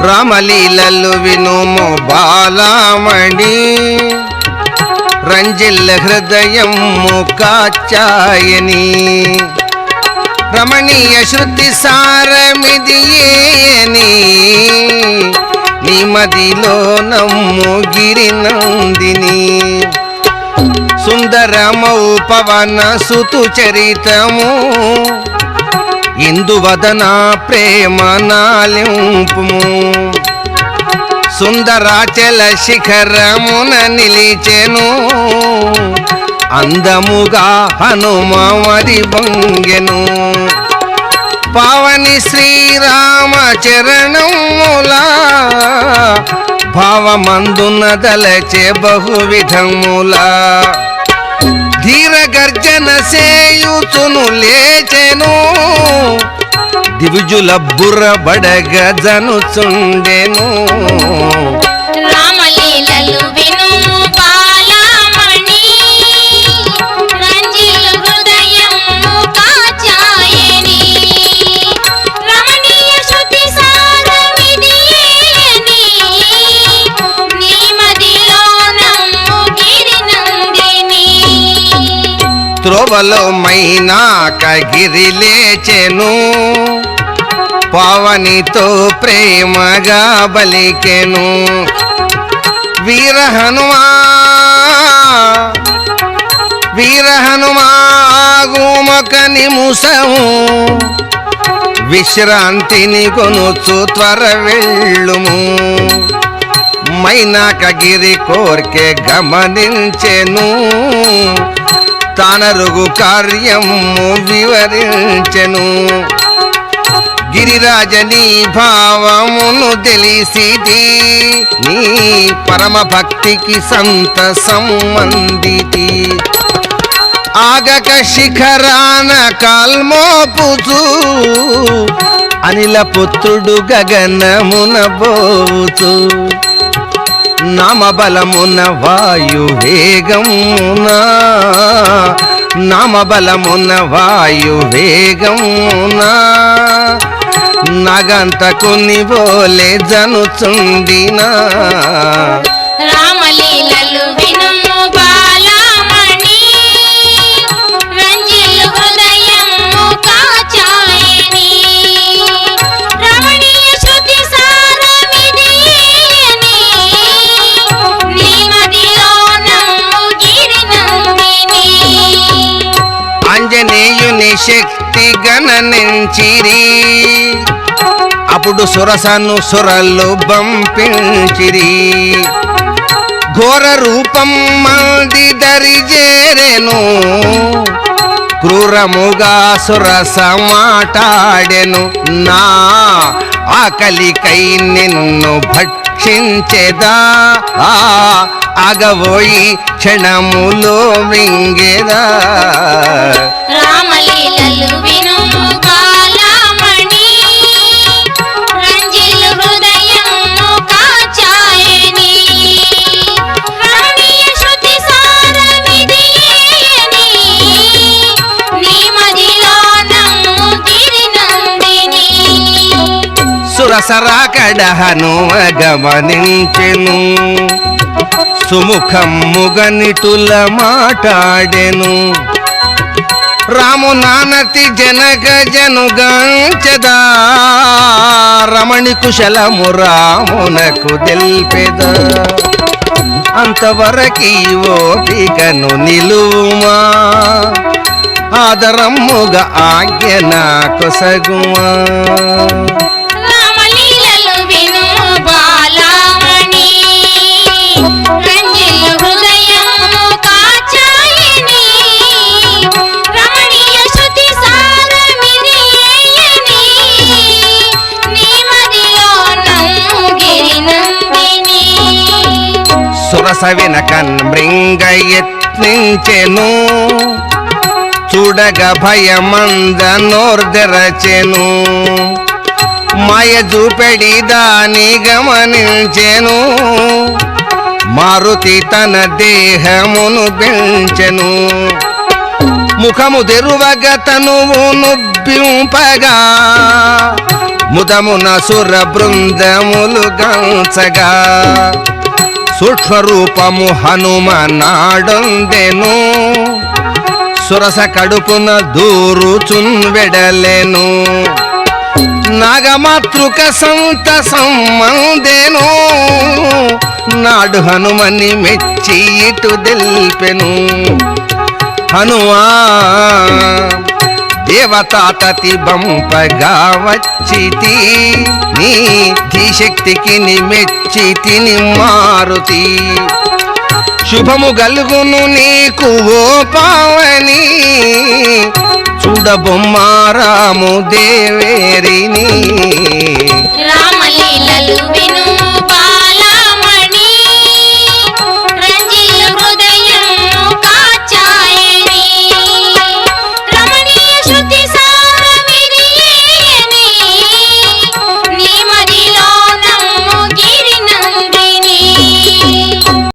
రామలీలలు వినుము బాలామణి రంజిల్ల హృదయము కాచాయని రమణీయ శృతి సారమిదియేని నీ మదిలో నమ్ము గిరినందిని సుందరమౌ పవన సుతు చరితము ఇందువదన ప్రేమ నాలింపుము సుందరాచల శిఖరమున నిలిచెను అందముగా హనుమది వంగెను పావని శ్రీరామ చరణములా భావమందున దలచే బహువిధములా ధీర గర్జన సేయుచును లేచెను దివిజుల బుర్ర బడగ జనుచుండెను రామలీలలు వినుము బాలామణి రంజిల్ల హృదయము కాచాయని రమణీయ శృతి సారమిదియేని నీ మదిలో నమ్ము గిరినందిని త్రోవలో మైనాక గిరి లేచెను పావనితో ప్రేమగా బలికెను వీర హనుమా గుమక నిముసము విశ్రాంతిని కొనుచు త్వర వెళ్ళుము మైనాక గిరి కోర్కె గమనించెను తానరుగు కార్యము వివరించెను గిరిరాజని భావమును తెలిసిది నీ పరమ భక్తికి సంతసం మందితి ఆగక శిఖరాన కాల్మోపుచు అనిల పుత్రుడు గగనమున బోచు నామబలమున వాయు వేగమున నామబలమున వాయు వేగమున నగంతకుని బోలే జనుచుండినా రామలీలలు వినుము బాలామణి రంజిల్ల హృదయము కాచాయని రమణీయ శృతి సారమిదియేని నీ మదిలో నమ్ము గిరినందిని ఆంజనేయుని శక్తి గణనించిరి అప్పుడు సురసను సురలు బంపించిరి ఘోర రూపం మంది దరిజేరెను క్రూరముగా సురస మాటాడెను నా ఆకలికై నిన్ను భక్షించెదా ఆగబోయి క్షణములో మింగెదా రామలీలలు వినుము బాలామణి రంజిల్ల హృదయము కాచాయని రమణీయ శృతి సారమిదియేని నీ మదిలో నమ్ము గిరినందిని సురసరాకడ హనుమ గమనించెను సుముఖముగనిటుల మాటాడెను రామునానతి జనక జనుగాంచదా రమణి కుశలము రామునకు తెల్పెదా అంతవరకి ఓపికను నిలువుమా ఆదరమ్ముగా ఆజ్ఞ నాకు సగుమా రామలీలలు వినుము బాలామణి రంజిల్ల హృదయము కాచాయని రమణీయ శృతి సారమిదియేని నీ మదిలో నమ్ము గిరినందిని సురస వినకన్ మృంగ యత్నించెను చూడగ భయమంద నోర్దెరచెను మాయ చూపెడి దాని గమనించెను మారుతి తన దేహమును పెంచెను ముఖము తెరువగ తనువు నుబ్బింపగా ముదమున సుర బృందములు గంచగా సూక్ష్మరూపము హనుమనాడొందెను సురస కడుపున దూరుచున్ వెడలెను నాగమాతృక సంతసం మందెను నాడు హనుమని మెచ్చి ఇటు దెల్పెను హనుమా దేవతాతతి బంపగా వచ్చితి నీ ధీశక్తికి నిమెచ్చి తిని మారుతి శుభము గలుగును నీకు ఓ పావని చూడబొమ్మారాము దేవేరిని రామలీల